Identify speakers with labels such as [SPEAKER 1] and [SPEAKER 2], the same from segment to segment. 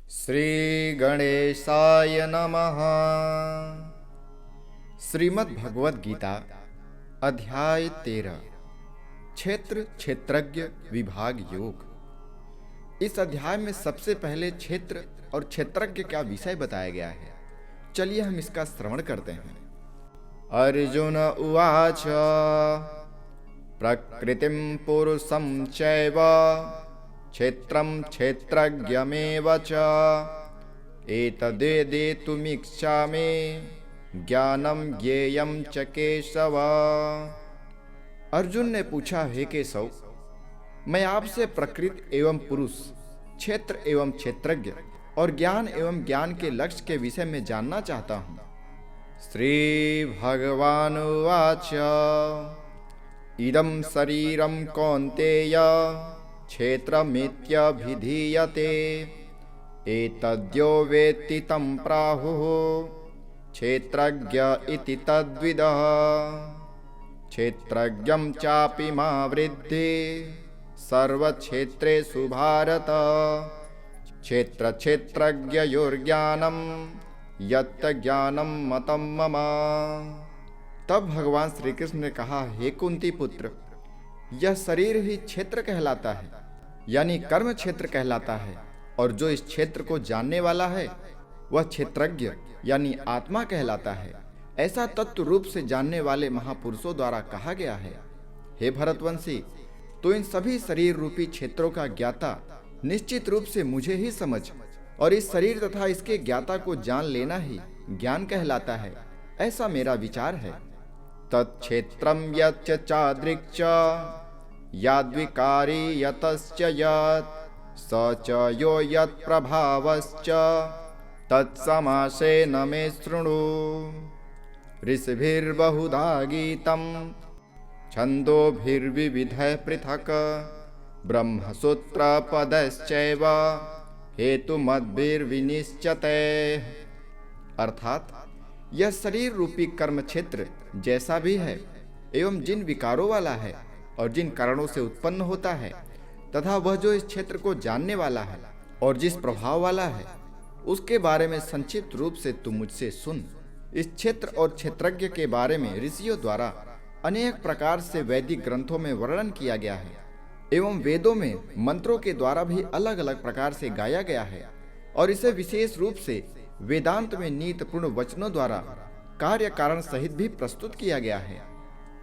[SPEAKER 1] श्री गणेशाय नमः। श्रीमद् भगवद गीता अध्याय 13 क्षेत्र क्षेत्रज्ञ विभाग योग। इस अध्याय में सबसे पहले क्षेत्र और क्षेत्रज्ञ का विषय बताया गया है। चलिए हम इसका श्रवण करते हैं। अर्जुन उवाच प्रकृतिं पुरुषं चैव क्षेत्रं क्षेत्रज्ञमेव च एतदेदितुमिच्छामि ज्ञानं ज्ञेयं च केशव। अर्जुन ने पूछा, हे केशव, मैं आपसे प्रकृति एवं पुरुष, क्षेत्र एवं क्षेत्रज्ञ और ज्ञान एवं ज्ञान के लक्ष्य के विषय में जानना चाहता हूँ। श्री भगवानुवाच इदं शरीरं कौन्तेय क्षेत्रमित्यभिधीयते एतद्यो वेत्ति तं प्राहुः क्षेत्रज्ञ इति तद्विदः। क्षेत्रज्ञं चापि मा वृद्धि सर्वक्षेत्रेषु भारत क्षेत्रक्षेत्रज्ञयोर्ज्ञानं यत् ज्ञानं मतं मम। तब भगवान श्री कृष्ण ने कहा, हे कुंती पुत्र, यह शरीर ही क्षेत्र कहलाता है, यानी कर्म क्षेत्र कहलाता है, और जो इस क्षेत्र को जानने वाला है वह क्षेत्रज्ञ यानी आत्मा कहलाता है। ऐसा तत्व रूप से जानने वाले महापुरुषों द्वारा कहा गया है। हे भरतवंशी, तो इन सभी शरीर रूपी क्षेत्रों का ज्ञाता निश्चित रूप से मुझे ही समझ, और इस शरीर तथा इसके ज्ञाता को जान लेना ही ज्ञान कहलाता है, ऐसा मेरा विचार है। तत्क्षेत्रं यच्च चादृक् याद्विकारी यतश्च यत् स च यो यत्प्रभावश्च तत्समासेन मे शृणु। ऋषिभिर्बहुधा गीतं छन्दोभिर्विविधः पृथक् ब्रह्मसूत्रपदश्चैव हेतुमद्भिर्विनिश्चिते। अर्थात यह शरीर रूपी कर्म क्षेत्र जैसा भी है एवं जिन विकारों वाला है और जिन कारणों से उत्पन्न होता है, तथा वह जो इस क्षेत्र को जानने वाला है और जिस प्रभाव वाला है, उसके बारे में संक्षिप्त रूप से तू मुझसे सुन। इस क्षेत्र और क्षेत्रज्ञ के बारे में ऋषियों द्वारा अनेक प्रकार से वैदिक ग्रंथों में वर्णन किया गया है एवं वेदों में मंत्रों के द्वारा भी अलग अलग प्रकार से गाया गया है, और इसे विशेष रूप से वेदांत में नीतपूर्ण वचनों द्वारा कार्य कारण सहित भी प्रस्तुत किया गया है।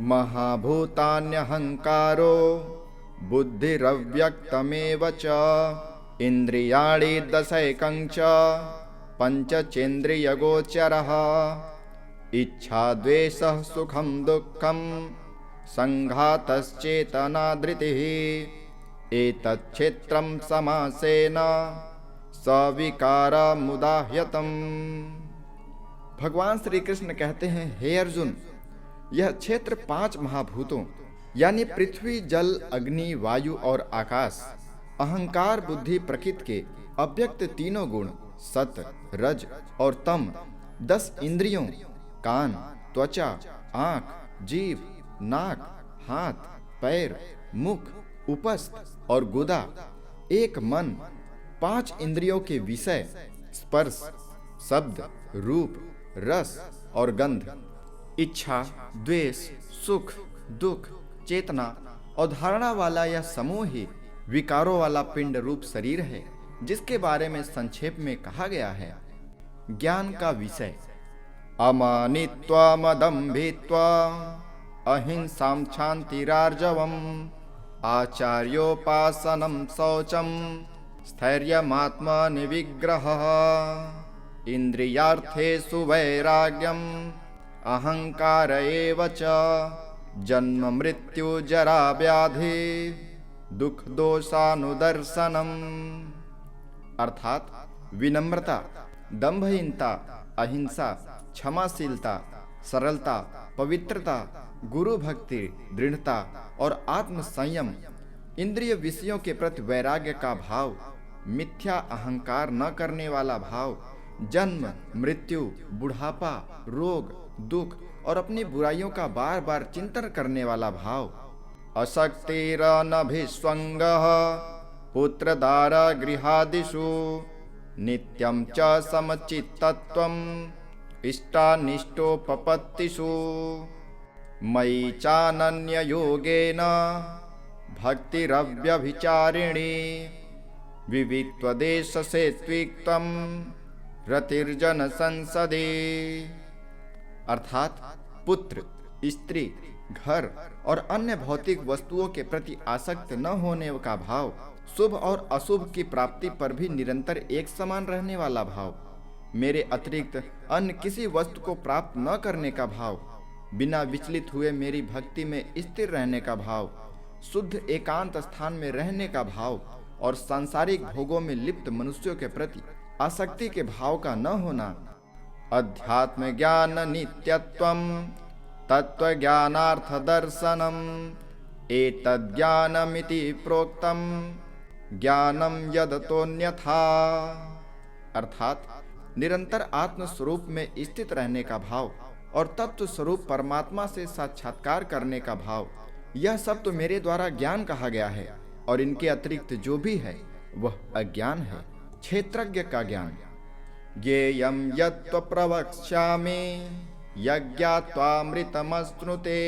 [SPEAKER 1] महाभूतान्यहंकारो बुद्धिरव्यक्तमेव च इंद्रियाणि दशैकं च पंचचेन्द्रियगोचरः इच्छा द्वेषः सुखं दुःखं संघातश्चेतना धृतिः एतच्छेत्रं समासेन सविकारमुदाह्यतम्। भगवान श्री कृष्ण कहते हैं, हे अर्जुन, यह क्षेत्र 5 महाभूतों यानी पृथ्वी, जल, अग्नि, वायु और आकाश, अहंकार, बुद्धि, प्रकृति के अव्यक्त तीनों गुण सत, रज और तम, 10 इंद्रियों कान, त्वचा, आँख, जीभ, नाक, हाथ, पैर, मुख, उपस्थ और गुदा, एक मन, 5 इंद्रियों के विषय स्पर्श, शब्द, रूप, रस और गंध, इच्छा, द्वेष, सुख, दुख, चेतना और धारणा वाला यह समूह ही विकारों वाला पिंड रूप शरीर है, जिसके बारे में संक्षेप में कहा गया है। ज्ञान का विषय अमानित्वा मदम्भित्वा अहिंसां क्षान्तिरार्जवम् आचार्योपासनं शौचं स्थैर्यमात्मनिविग्रहः इंद्रियार्थेषु वैराग्यम् अहंकार एव च जन्म मृत्यु जरा व्याधि दुख दोषानुदर्शनम्। अर्थात विनम्रता, दंभहीनता, अहिंसा, क्षमाशीलता, सरलता, पवित्रता, गुरु भक्ति, दृढ़ता और आत्म संयम, इंद्रिय विषयों के प्रति वैराग्य का भाव, मिथ्या अहंकार न करने वाला भाव, जन्म मृत्यु, बुढ़ापा, रोग, दुख और अपनी बुराइयों का बार बार चिंतन करने वाला भाव, अशक्तिरनभिस्वंगः पुत्रदार गृहादिषु नित्यं च समचित्तत्वम् इष्टानिष्टोपपत्तिषु मयि चानन्ययोगेन भक्तिरव्यभिचारिणी विविक्त्वदेशसेत्विक्तं रतिर्जन संसदे। अर्थात पुत्र, स्त्री, घर और अन्य भौतिक वस्तुओं के प्रति आसक्त न होने का भाव, शुभ और अशुभ की प्राप्ति पर भी निरंतर एक समान रहने वाला भाव, मेरे अतिरिक्त अन्य किसी वस्तु को प्राप्त न करने का भाव, बिना विचलित हुए मेरी भक्ति में स्थिर रहने का भाव, शुद्ध एकांत स्थान में रहने का भाव और सांसारिक भोगों में लिप्त मनुष्यों के प्रति आसक्ति के भाव का न होना। अध्यात्म ज्ञान नित्यत्वम तत्व ज्ञानार्थ दर्शनम एतज्ज्ञानमिति प्रोक्तम ज्ञानम यदतोन्यथा। अर्थात निरंतर आत्म स्वरूप में स्थित रहने का भाव और तत्व स्वरूप परमात्मा से साक्षात्कार करने का भाव, यह सब तो मेरे द्वारा ज्ञान कहा गया है और इनके अतिरिक्त जो भी है वह अज्ञान है, क्षेत्रज्ञ का ज्ञान। ज्ञेयं यत्त्व प्रवक्ष्यामि यज्ञात्वामृतमश्नुते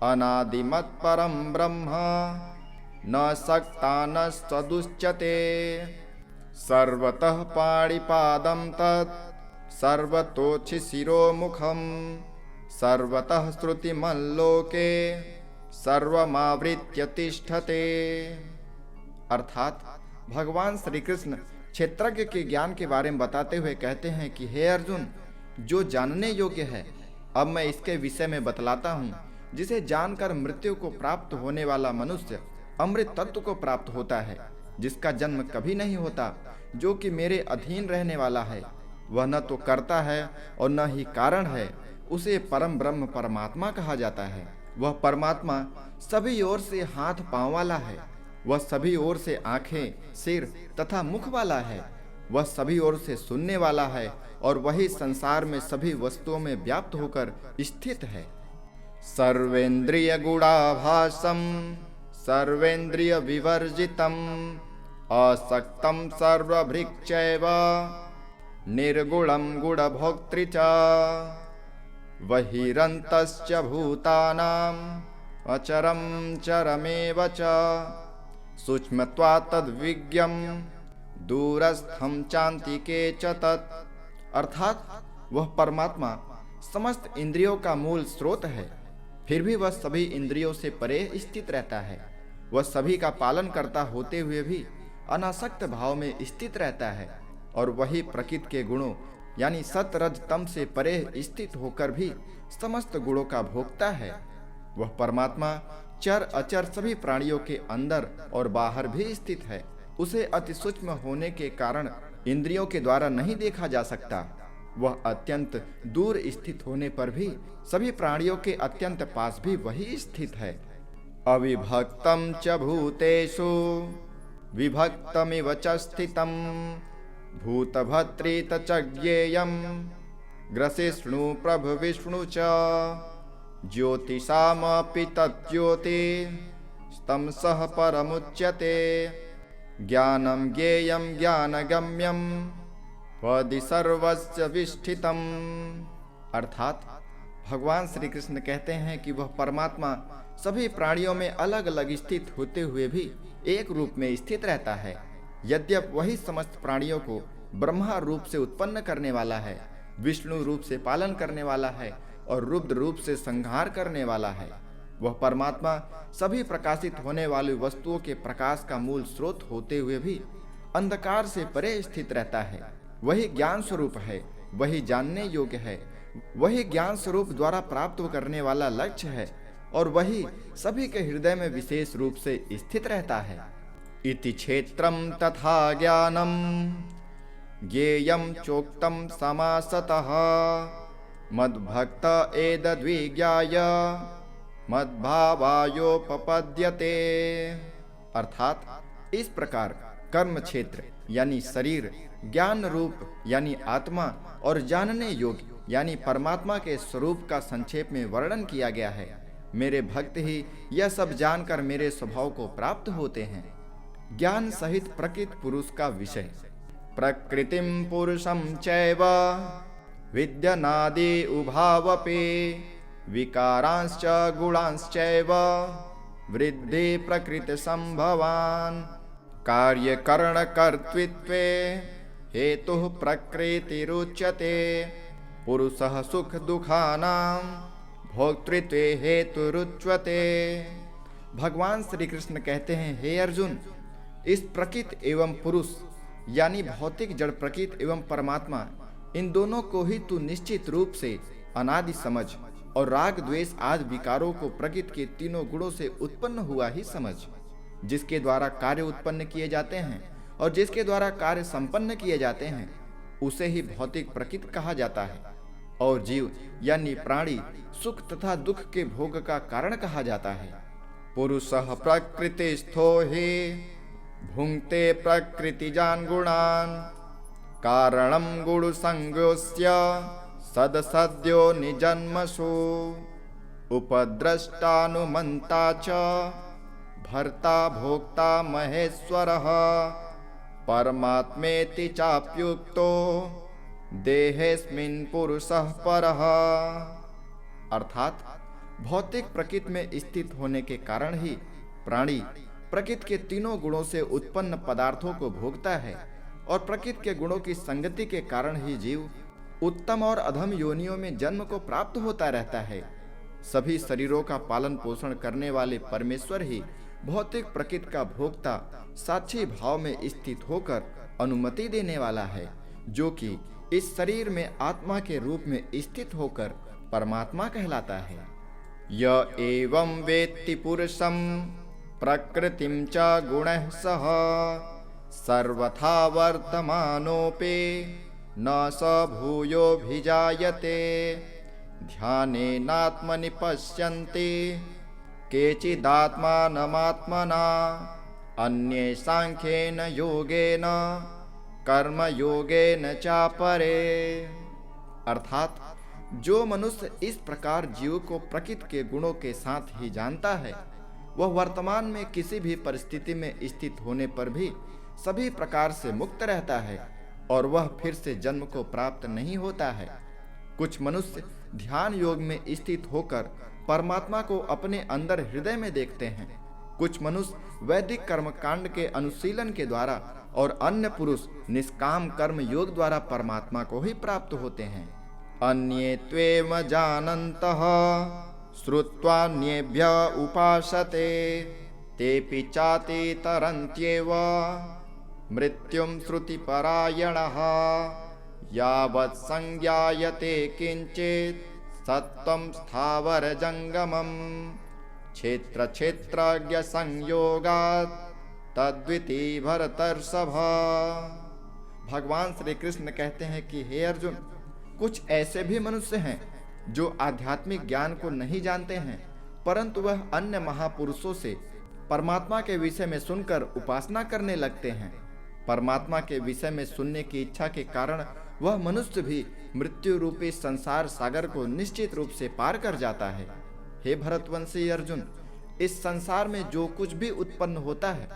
[SPEAKER 1] अनादिमत् परं ब्रह्म न सक्तानस्तदुच्यते सर्वतः पाणिपादं तत् सर्वतोच्छिशिरोमुखं सर्वतः श्रुतिमल्लोके सर्वमावृत्य तिष्ठते। अर्थात भगवान श्री कृष्ण क्षेत्रज्ञ के ज्ञान के बारे में बताते हुए कहते हैं कि हे अर्जुन, जो जानने योग्य है अब मैं इसके विषय में बतलाता हूँ, जिसे जानकर मृत्यु को प्राप्त होने वाला मनुष्य अमृत तत्व को प्राप्त होता है, जिसका जन्म कभी नहीं होता, जो कि मेरे अधीन रहने वाला है, वह न तो कर्ता है और न ही कारण है, उसे परम ब्रह्म परमात्मा कहा जाता है। वह परमात्मा सभी ओर से हाथ पांव वाला है, वह सभी ओर से आंखें, सिर तथा मुख वाला है, वह सभी ओर से सुनने वाला है और वही संसार में सभी वस्तुओं में व्याप्त होकर स्थित है। सर्वेंद्रिय गुणाभासम सर्वेंद्रिय विवर्जितम असक्तम सर्वभृक्षैव निर्गुणं गुणभोक्तृ च बहिरन्तश्च भूतानां अचरं चरमेव च सूक्ष्मत्वात् तद्विज्ञं दूरस्थं चान्तिके च तत्। अर्थात वह परमात्मा समस्त इंद्रियों का मूल स्रोत है, फिर भी वह सभी इंद्रियों से परे स्थित रहता है। वह सभी का पालन करता होते हुए भी अनासक्त भाव में स्थित रहता है और वही प्रकृति के गुणों यानी सत रज तम से परे स्थित होकर भी समस्त गुणों का भोक्ता है। वह परमात्मा चर अचर सभी प्राणियों के अंदर और बाहर भी स्थित है। उसे अति सूक्ष्म होने के कारण इंद्रियों के द्वारा नहीं देखा जा सकता। वह अत्यंत दूर स्थित होने पर भी सभी प्राणियों के अत्यंत पास भी वही स्थित है। अविभक्तम च भूतेषु विभक्तमिव च स्थितम भूतभर्तृ च ज्ञेयं ग्रसिष्णु प्रभविष्णु च ज्योतिषामपि तज्ज्योति स्तंसः परमुच्यते ज्ञानं ज्ञेयं ज्ञानगम्यं वदि सर्वस्य विष्ठितम्। अर्थात भगवान श्री कृष्ण कहते हैं कि वह परमात्मा सभी प्राणियों में अलग अलग स्थित होते हुए भी एक रूप में स्थित रहता है। यद्यप वही समस्त प्राणियों को ब्रह्मा रूप से उत्पन्न करने वाला है, विष्णु रूप से पालन करने वाला है और रुद्र रूप से संहार करने वाला है, वह परमात्मा सभी प्रकाशित होने वाली वस्तुओं के प्रकाश का मूल स्रोत होते हुए भी अंधकार से परे स्थित रहता है। वही ज्ञान स्वरूप है, वही जानने योग्य है, वही ज्ञान स्वरूप द्वारा प्राप्त करने वाला लक्ष्य है और वही सभी के हृदय में विशेष रूप से स्थित रहता है। इति क्षेत्रं तथा ज्ञानं ज्ञेयं चोक्तं समासतः मद्भक्त एतद्विज्ञाय मद्भावायोपपद्यते। अर्थात इस प्रकार कर्म क्षेत्र यानी शरीर, ज्ञान रूप यानी आत्मा और जानने योग्य यानी परमात्मा के स्वरूप का संक्षेप में वर्णन किया गया है। मेरे भक्त ही यह सब जानकर मेरे स्वभाव को प्राप्त होते हैं। ज्ञान सहित प्रकृत पुरुष का विषय। प्रकृतिं पुरुषं चैव विद्यनादि उभावपि विकारांश्च गुणांश्चैव वृद्धि प्रकृतिसंभवान् कार्यकरणकर्तृत्वे हेतुः प्रकृतिरुच्यते पुरुषः सुख दुखानां भोक्तृत्वे हेतुरुच्यते। भगवान श्री कृष्ण कहते हैं, हे अर्जुन, इस प्रकृति एवं पुरुष यानी भौतिक जड़ प्रकृति एवं परमात्मा, इन दोनों को ही तू निश्चित रूप से अनादि समझ और राग द्वेष आदि विकारों को प्रकृति के तीनों गुणों से उत्पन्न हुआ ही समझ, जिसके द्वारा कार्य उत्पन्न किए जाते हैं और जिसके द्वारा कार्य संपन्न किए जाते हैं, उसे ही भौतिक प्रकृति कहा जाता है। और जीव यानी प्राणी सुख तथा दुख के भोग का कारण कहा जाता है। पुरुषः प्रकृतिस्थो हि भुंक्ते प्रकृतिजान् गुणान् कारणं गुणसंज्ञोऽस्य सदसद्यो निजन्मसु उपद्रष्टानुमन्ता च भर्ता भोक्ता महेश्वरः परमात्मेति चाप्युक्तो देहेस्मिन् पुरुषः परः। अर्थात भौतिक प्रकृति में स्थित होने के कारण ही प्राणी प्रकृति के तीनों गुणों से उत्पन्न पदार्थों को भोगता है और प्रकृति के गुणों की संगति के कारण ही जीव उत्तम और अधम योनियों में जन्म को प्राप्त होता रहता है। सभी शरीरों का पालन पोषण करने वाले परमेश्वर ही भौतिक प्रकृति का भोक्ता साक्षी भाव में स्थित होकर अनुमति देने वाला है, जो कि इस शरीर में आत्मा के रूप में स्थित होकर परमात्मा कहलाता है। य एवं वेत्ति पुरुषं प्रकृतिं च गुणः सह सर्वथा वर्तमानोऽपि न स भूयोऽभिजायते ध्यानेनात्मनि पश्यन्ति केचिदात्मानमात्मना अन्ये सांख्येन योगेन कर्मयोगेन चापरे। अर्थात जो मनुष्य इस प्रकार जीव को प्रकृति के गुणों के साथ ही जानता है, वह वर्तमान में किसी भी परिस्थिति में स्थित होने पर भी सभी प्रकार से मुक्त रहता है और वह फिर से जन्म को प्राप्त नहीं होता है। कुछ मनुष्य ध्यान योग में स्थित होकर परमात्मा को अपने अंदर हृदय में देखते हैं। कुछ मनुष्य वैदिक कर्म कांड के अनुशीलन के द्वारा और अन्य पुरुष निष्काम कर्म योग द्वारा परमात्मा को ही प्राप्त होते हैं। अन्ये त्वेम जानन्तः श्रुत्वान्येभ्य उपासते तेऽपि चाति तरन्त्येव मृत्युं श्रुतिपरायणः यावत् संज्ञायते किंचित् सत्त्वं स्थावरजंगमम् क्षेत्र संयोगात् तद्विति भरतर्षभ। भगवान श्री कृष्ण कहते हैं कि हे अर्जुन, कुछ ऐसे भी मनुष्य हैं जो आध्यात्मिक ज्ञान को नहीं जानते हैं, परंतु वह अन्य महापुरुषों से परमात्मा के विषय में सुनकर उपासना करने लगते हैं। परमात्मा के विषय में सुनने की इच्छा के कारण वह मनुष्य भी मृत्यु रूपी संसार सागर को निश्चित रूप से पार कर जाता है। हे भरतवंशी अर्जुन, इस संसार में जो कुछ भी उत्पन्न होता है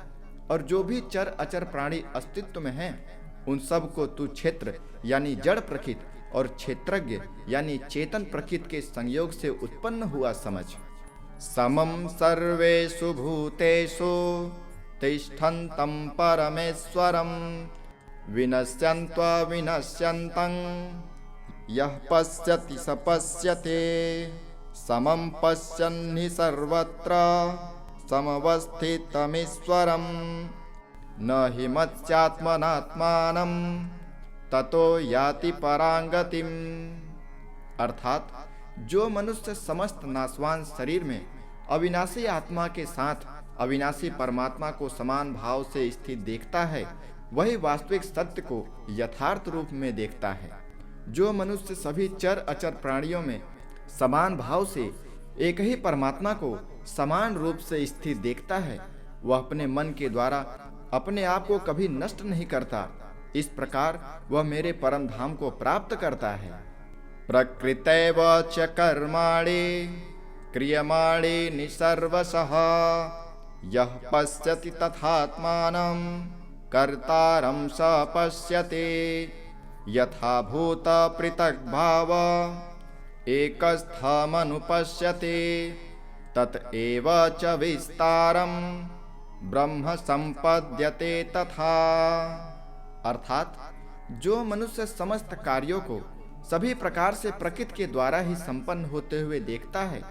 [SPEAKER 1] और जो भी चर अचर प्राणी अस्तित्व में हैं, उन सब को तू क्षेत्र यानी जड़ प्रकृति और क्षेत्रज्ञ यानी चेतन प्रकृति के संयोग से उत्पन्न हुआ समझ। समम सर्वेषु भूतेषु तिष्ठन्तं परमेश्वरं विनश्यन्त्वविनश्यन्तं यः पश्यति स पश्यते समं पश्यन्हि सर्वत्र समवस्थितमीश्वरं न हि मत्स्यात्मनात्मानं ततो याति परांगतिम। अर्थात जो मनुष्य समस्त नाशवान शरीर में अविनाशी आत्मा के साथ अविनाशी परमात्मा को समान भाव से स्थित देखता है, वही वास्तविक सत्य को यथार्थ रूप में देखता है। जो मनुष्य सभी चर अचर प्राणियों में समान भाव से एक ही परमात्मा को समान रूप से स्थित देखता है, वह अपने मन के द्वारा अपने आप को कभी नष्ट नहीं करता। इस प्रकार वह मेरे परम धाम को प्राप्त करता है। प्रकृतैव च कर्माणि क्रियमाणानि निसर्वशः यः पश्यति तथात्मानं कर्तारं स पश्यते। यथा भूत पृथक् भाव एकस्थमनुपश्यते तत एव च विस्तारं ब्रह्म संपद्यते तथा। अर्थात जो मनुष्य समस्त कार्यों को सभी प्रकार से प्रकृति के द्वारा ही संपन्न होते हुए देखता है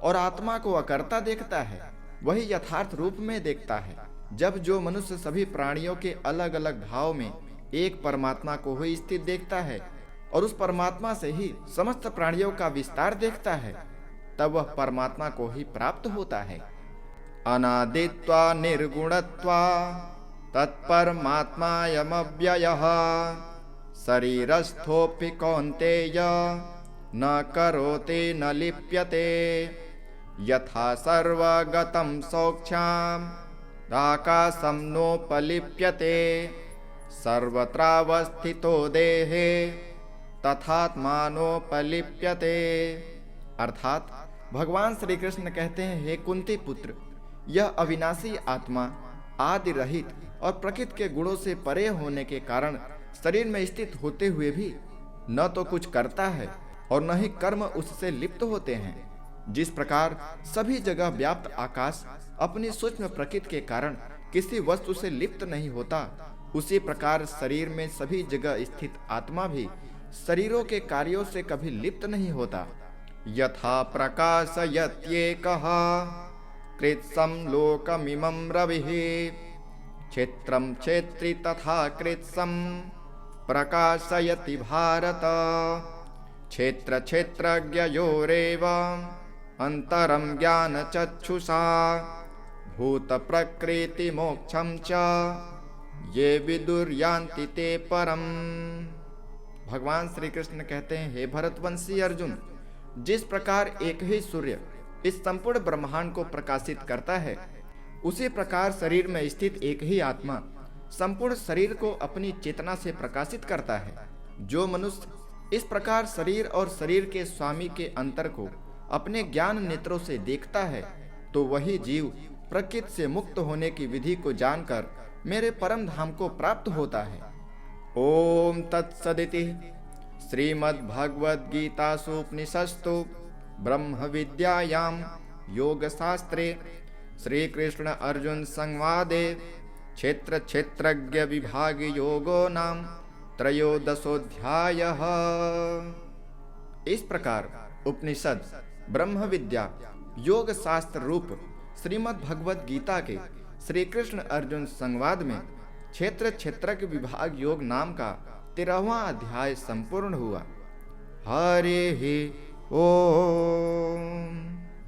[SPEAKER 1] और आत्मा को अकर्ता देखता है, वही यथार्थ रूप में देखता है। जब जो मनुष्य सभी प्राणियों के अलग अलग भाव में एक परमात्मा को ही स्थित देखता है और उस परमात्मा से ही समस्त प्राणियों का विस्तार देखता है, तब वह परमात्मा को ही प्राप्त होता है। अनादित्वा निर्गुणत्वा तत्परमात्मायमव्ययः शरीरस्थोऽपि कौन्तेय न करोति न लिप्यते। यथा सर्वगतं सौक्ष्म्यम् आकाशं नोपलिप्यते सर्वत्रावस्थितो देहे तथात्मानोपलिप्यते। अर्थात भगवान श्री कृष्ण कहते हैं, हे कुंती पुत्र, यह अविनाशी आत्मा आदि रहित और प्रकृति के गुणों से परे होने के कारण शरीर में स्थित होते हुए भी न तो कुछ करता है और न ही कर्म उससे लिप्त होते हैं। जिस प्रकार सभी जगह व्याप्त आकाश अपनी सूक्ष्म प्रकृति के कारण किसी वस्तु से लिप्त नहीं होता, उसी प्रकार शरीर में सभी जगह स्थित आत्मा भी शरीरों के कार्यों से कभी लिप्त नहीं होता। यथा प्रकाशयत्येकः कृत्स्नं लोकमिमं रविः क्षेत्रं क्षेत्री तथा कृत्स्नं प्रकाशयति भारत। क्षेत्र क्षेत्रज्ञयोरेव अंतरं ज्ञानचक्षुषा भूत प्रकृति मोक्षं च ये विदुर्यान्ति ते परम। भगवान श्री कृष्ण कहते हैं, हे भरतवंशी अर्जुन, जिस प्रकार एक ही सूर्य इस संपूर्ण ब्रह्मांड को प्रकाशित करता है, उसी प्रकार शरीर में स्थित एक ही आत्मा संपूर्ण शरीर को अपनी चेतना से प्रकाशित करता है। जो मनुष्य इस प्रकार शरीर और शरीर के स्वामी के अंतर को अपने ज्ञान नेत्रों से देखता है, तो वही जीव प्रकृति से मुक्त होने की विधि को जानकर मेरे परम धाम को प्राप्त होता है। ओम तत्सदिति श्रीमद्भगवद्गीतासूपनिषत्सु ब्रह्म विद्यायां योगशास्त्रे श्रीकृष्ण अर्जुन संवादे क्षेत्र क्षेत्रज्ञ विभाग योगो नाम त्रयोदशोऽध्यायः। इस प्रकार उपनिषद ब्रह्म विद्या योग शास्त्र रूप श्रीमद् भगवद गीता के श्री कृष्ण अर्जुन संवाद में क्षेत्र क्षेत्रज्ञ विभाग योग नाम का 13वां अध्याय संपूर्ण हुआ। हरि ओम।